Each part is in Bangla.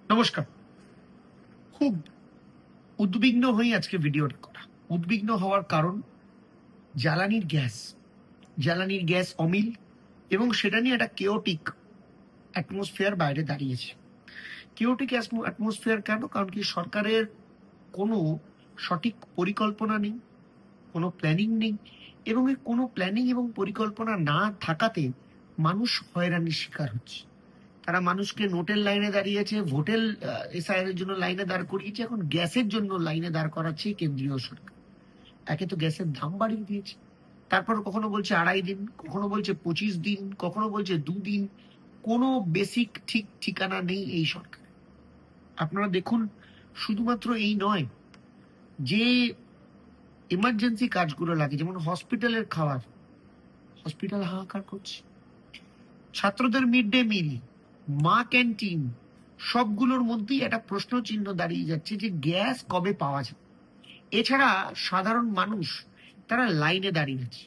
নমস্কার। খুব উদ্বিগ্ন হয়ে আজকে ভিডিওটা করা। উদ্বিগ্ন হওয়ার কারণ জ্বালানির গ্যাস অমিল এবং সেটা নিয়ে একটা কেওটিক অ্যাটমসফিয়ার বাইরে দাঁড়িয়েছে। কেওটিক অ্যাটমসফিয়ার কেন? কারণ কি সরকারের কোনো সঠিক পরিকল্পনা নেই, কোনো প্ল্যানিং নেই, এবং এই কোনো প্ল্যানিং এবং পরিকল্পনা না থাকাতে মানুষ হয়রানির শিকার হচ্ছে। তারা মানুষকে নোটের লাইনে দাঁড়িয়েছে, ভোটের এসআইআর এর জন্য লাইনে দাঁড় করিয়েছে, এখন গ্যাসের জন্য লাইনে দাঁড় করাচ্ছে কেন্দ্রীয় সরকার। একে তো গ্যাসের দাম বাড়িয়ে দিয়েছে, তারপর কখনো বলছে 2.5 দিন, কখনো বলছে 25 দিন, কখনো বলছে 2 দিন। কোনো বেসিক ঠিক ঠিকানা নেই এই সরকার। আপনারা দেখুন, শুধুমাত্র এই নয়, যে এমার্জেন্সি কাজগুলো লাগে, যেমন হসপিটালের খাবার, হসপিটাল হাহাকার করছে। ছাত্রদের মিড ডে মিল, মা ক্যান্টিন, সবগুলোর মধ্যেই একটা প্রশ্ন চিহ্ন দাঁড়িয়ে যাচ্ছে যে গ্যাস কবে পাওয়া যাবে। এছাড়া সাধারণ মানুষ তারা লাইনে দাঁড়িয়ে আছে,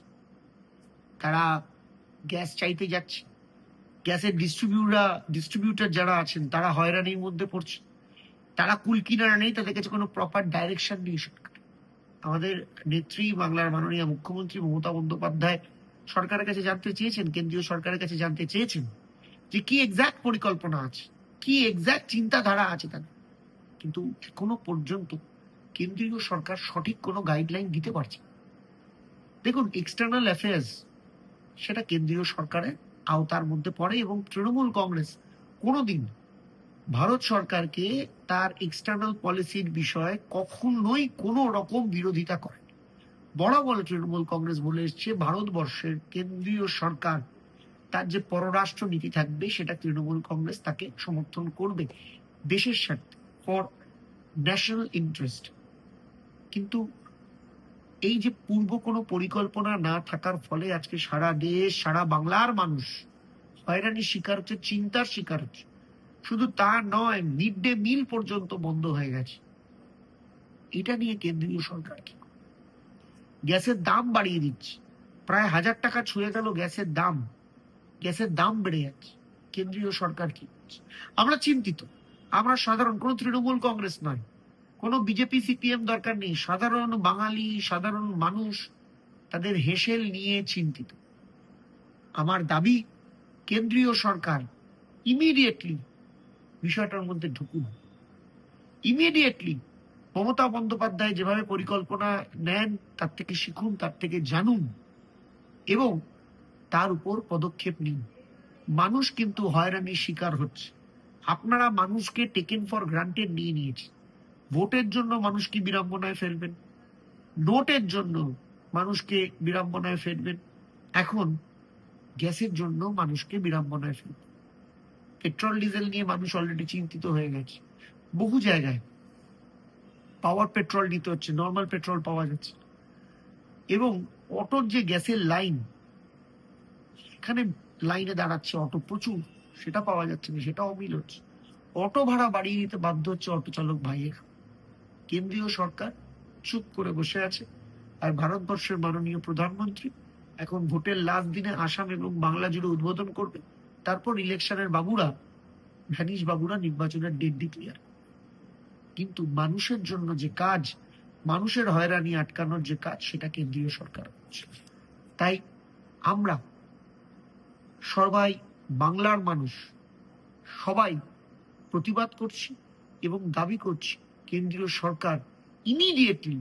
তারা গ্যাস চাইতে যাচ্ছে। গ্যাসের ডিস্ট্রিবিউটার যারা আছেন তারা হয়রানির মধ্যে পড়ছে। তারা কুল কিনারা নেই, তাদের কাছে কোনো প্রপার ডাইরেকশন নেই সরকার। আমাদের নেত্রী বাংলার মাননীয় মুখ্যমন্ত্রী মমতা বন্দ্যোপাধ্যায় সরকারের কাছে জানতে চেয়েছেন, কেন্দ্রীয় সরকারের কাছে জানতে চেয়েছেন যে কি এক্সাক্ট পরিকল্পনা আছে, কি এক্সাক্ট চিন্তাধারা আছে তাদের। কিন্তু এখনো পর্যন্ত কেন্দ্রীয় সরকার সঠিক কোনো গাইডলাইন দিতে পারছে না। দেখুন, এক্সটার্নাল অ্যাফেয়ার্স সেটা কেন্দ্রীয় সরকারের আওতার মধ্যে পড়ে, এবং তৃণমূল কংগ্রেস কোনোদিন ভারত সরকারকে তার এক্সটার্নাল পলিসির বিষয়ে কখনোই কোনো রকম বিরোধিতা করে। বরাবর তৃণমূল কংগ্রেস বলে এসছে ভারতবর্ষের কেন্দ্রীয় সরকার তার যে পররাষ্ট্র নীতি থাকবে সেটা তৃণমূল কংগ্রেস তাকে সমর্থন করবে দেশের স্বার্থে, ফর ন্যাশনাল ইন্টারেস্ট। কিন্তু এই যে পূর্ব কোনো পরিকল্পনা না থাকার ফলে আজকে সারা দেশ, সারা বাংলার মানুষ হয়রানির শিকার হচ্ছে, চিন্তার শিকার হচ্ছে। শুধু তা নয়, মিড ডে মিল পর্যন্ত বন্ধ হয়ে গেছে। এটা নিয়ে কেন্দ্রীয় সরকার কি? গ্যাসের দাম বাড়িয়ে দিচ্ছে, প্রায় 1000 টাকা ছুঁয়ে গেল গ্যাসের দাম। গ্যাসের দাম বেড়ে যাচ্ছে, কেন্দ্রীয় সরকার কি করছে? আমরা চিন্তিত। আমরা সাধারণ, কোনো তৃণমূল কংগ্রেস নয়, কোনো বিজেপি সিপিএম দরকার নেই, সাধারণ বাঙালি, সাধারণ মানুষ তাদের হেসেল নিয়ে চিন্তিত। আমার দাবি, কেন্দ্রীয় সরকার ইমিডিয়েটলি বিষয়টার মধ্যে ঢুকুন। ইমিডিয়েটলি মমতা বন্দ্যোপাধ্যায় যেভাবে পরিকল্পনা নেন তার থেকে শিখুন, তার থেকে জানুন এবং তার উপর পদক্ষেপ নিন। মানুষ কিন্তু হয়রানির শিকার হচ্ছে। আপনারা মানুষকে টেকেন ফর গ্রান্টেড নিয়ে নিয়েছেন। ভোটের জন্য মানুষকে বিড়ম্বনায় ফেলবেন, নোটের জন্য মানুষকে বিড়ম্বনায় ফেলবেন, এখন গ্যাসের জন্য মানুষকে বিড়ম্বনায় ফেলবেন। পেট্রোল ডিজেল নিয়ে মানুষ অলরেডি চিন্তিত হয়ে গেছে। বহু জায়গায় পাওয়ার পেট্রোল নিতে হচ্ছে, নর্মাল পেট্রোল পাওয়া যাচ্ছে। এবং অটোর যে গ্যাসের লাইন, এখানে লাইনে দাঁড়াচ্ছে অটো প্রচুর, সেটা পাওয়া যাচ্ছে না, সেটা অমিল হচ্ছে। অটো ভাড়া বাড়িয়ে দিতে বাধ্য হচ্ছে অটো চালক ভাইয়েরা। কেন্দ্রীয় সরকার চুপ করে বসে আছে, আর ভারতবর্ষের মাননীয় প্রধানমন্ত্রী এখন ভোটের লাস্ট দিনে আসাম এবং বাংলা জুড়ে উদ্বোধন করবে। তারপর ইলেকশনের বাবুরা, ভ্যানিশ বাবুরা নির্বাচনের ডেট ডিক্লেয়ার। কিন্তু মানুষের জন্য যে কাজ, মানুষের হয়রানি আটকানোর যে কাজ, সেটা কেন্দ্রীয় সরকার করছে। তাই আমরা সবাই, বাংলার মানুষ সবাই প্রতিবাদ করছি এবং দাবি করছি কেন্দ্রীয় সরকার ইমিডিয়েটলি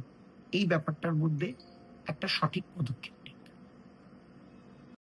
এই ব্যাপারটার মধ্যে একটা সঠিক পদক্ষেপ।